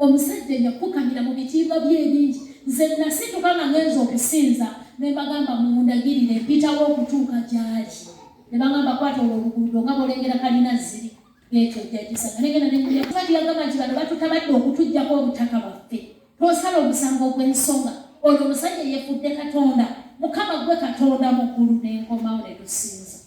omusajja yakukamira mu bitiibwa by'ebingi nze nasituka nga ngenza okusinza ne bagamba mundagirire mpitawo okutuuka gyali ne bagamba kwata oluguudo nga bolengera kalina ziri ekyo jjagisanga negenda nenyakati yagamba nti bano batutabadde okutujjako obutaka bwaffe tosala omusango gw'ensonga oyo omusajja yefudde Katonda Mukama gwe Katonda mukulu n'enkomawo ne tusinza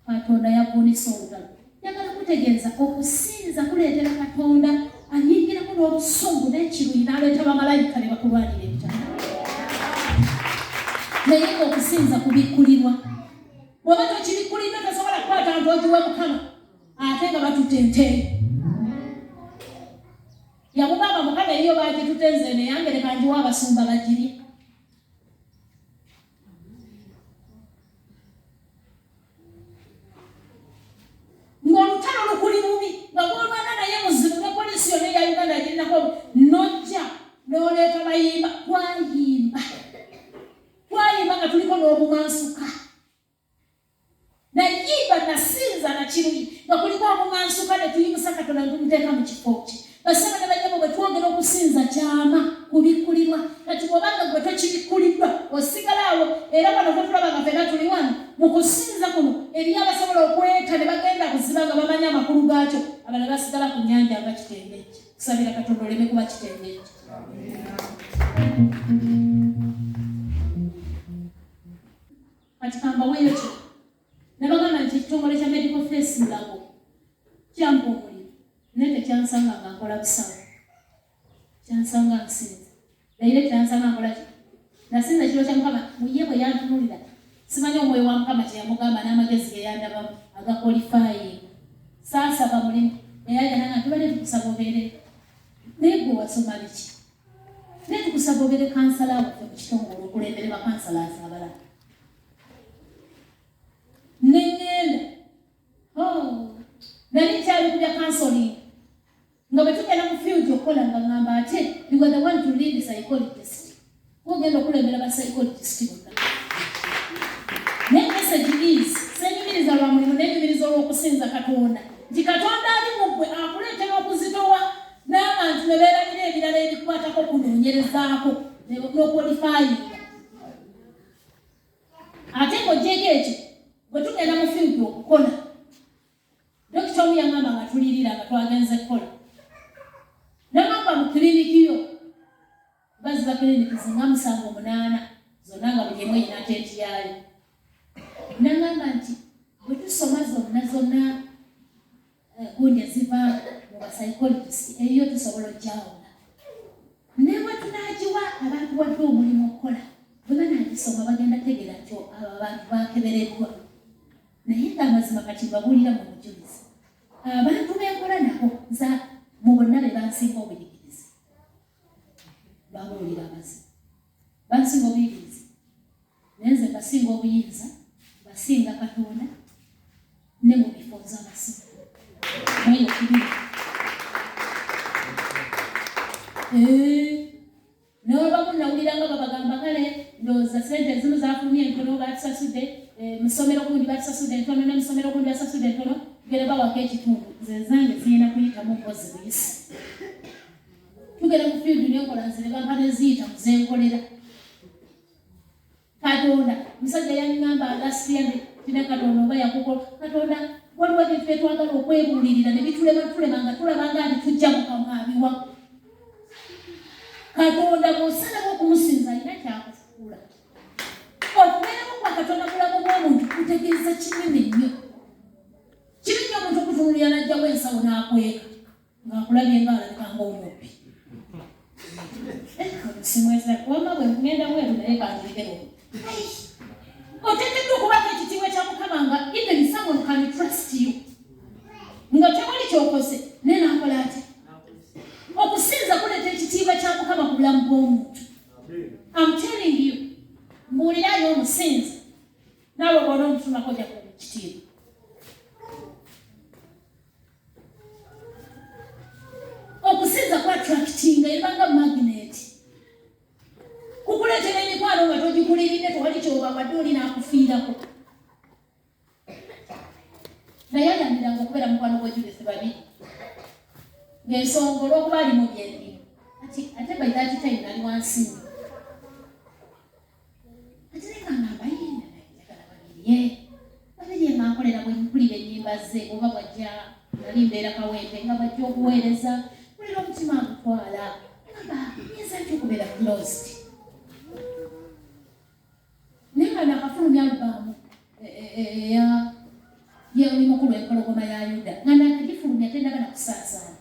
Katonda yavunisa olugalo yagala kutegeeza okusinza kuleetera Katonda anyingirako n'obusungu n'ekiruyi n'aleeta bamalayika ne bakulwanira ebitala naye okusinza kubikkulirwa bw'oba tokibikkulirwa tosobola kukwata nti ogiwe Mukama ate nga batutente yamugamba Mukama eriyo bagitutenze neyange leka njiwa abasumba bagirye ng'olutalo lukuli bubi nga gwolwana naye muzibu ne polisi yonna eya Uganda agirinako nojja n'oleeta bayimba twayimba nga tuliko n'obumansuka nayimba nasinza nakiruyi nga kuliko obumansuka ne tuyimusa Katonda ne tumuteeka mu kifo kye basaba ne bajjabo bwe twongera okusinza kyama kubikkulirwa kati bw'obanga gwe tokibikkuliddwa osigalaawo era bano tetulaba nga fena tuli wano mu kusinza kuno eriyo abasobola okweta ne bagenda kuziba nga bamanyi amakulu gaakyo abalala basigala ku nnyanja nga kitengejje kusabira Katonda oleme kuba kitengejje kati kambaweeyo kyo ne bagamba nti ekitongole kya medical face mulago kyampa omuliro naye tekyansanga nga nkola busawo kyansanga nsinza naye kyansanga nkola ki nasinza kiro kya Mukama muye bwe yantunulira simanyi omwoyo wa Mukama kye yamugamba n'amagezi ge yandabamu agakwalifayinga saasaba mulimu naye ayagala nga tubadde tukusaba obeere naye gwe wasoma biki naye tukusaba obeere kansala waffe mu kitongole okulembere bakansalaasi abalala neŋŋenda nali kyali kulya counseling nga bwe tugenda mu field okukola nga ngamba ate you are the one to lead psychologist ogenda okulembera psychologist bonna naye message is senyumiriza lwa mulimu nenyumiriza olw'okusinza Katonda nti Katonda ali mugwe akuleetera okuzitowa n'abantu ne beeramira ebirala ebikwatako kunoonyerezaako n'okwalifayinga ate ng'ogyeko ekyo bwe tugenda mu field okukola dokita omu yangamba nga tulirira nga twagenze kukola nagamba mu kiriniki yo baziba kiriniki zinga 7-8 zonna nga buli emu erina tenti yaayo nagamba nti bwe tusoma zonna gundi eziva mu bapsychologist eriyo tusobola ogyawona naye bwe tunaagiwa abantu wadde omulimu okukola bwe banaagisoma bagenda tegeera nti abo abantu bakebereddwa naye ng'amazima kati babuulira mu bujulizi abantu benkola nabo nza mu bonna be bansinga obuyigirizi babuulira amazima bansinga obuyigirizi naye nze basinga obuyinza basinga Katonda ne mu bifo z'amasimu naye okubiri naye bamu nawuliranga babagamba kale ndowooza sente ezimu zafulumye entono batusasudde musomero gundi batusasudde entono ne musomero gundi basasudde entono tugere bawako ekitundu nze zange zirina kuyitamu mpozi buyisi tugere mu field nenkola nzire bampa neziyita muzenkolera Katonda musajja yangamba agasiyande tina Katonda oba yakukola Katonda waliwo ebintu byetwagala okwebuulirira ne bitulema nga tulaba nga tujja mukamwabiwa Katonda bw'osalako okumusinza alina kyakufuula okubeeramu kwa Katonda mulamu bw'omuntu kutegeeza kinene nnyo kibi nnyo omuntu okutunulira n'ajjawo ensawo n'akweka ng'akulabye ng'alabika ng'omubbi simweza wama bwe ngenda mweru naye kanjirikeko oteekeddwa okubako ekitiibwa kya Mukama nga even someone can trust you nga tewali kyokoze naye n'akola ati okusinza kuleeta ekitiibwa kya Mukama ku bulamu bw'omuntu I'm telling you mbuulirayo omusinza naawe bw'ona omutunako ojja kuba ekitiibwa okusinza ku attractinga ebanga magnet kukuleetera emikwano nga togikuliridde tewali kyobawadde oli n'akufiirako naye ayaniranga okubeera mukwano gwe Judith babiri ng'ensonga olw'okuba ali mu byendiro ate by that time nali wansi ate leka ngamba yenda njagala babirye mankolera bwe mpulira ennyimba ze oba bwajja nali mbeera kawempe nga bajja okuweereza mpulira omutima agutwala ngamba nyinza ntya okubeera closed naye nga nakafulumya albaamu oli mukulu empologoma ya Yuda nga nakagifulumya tendagala kusaasaana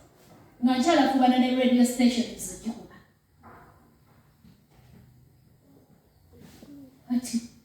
nga nkyalafubana ne radio stations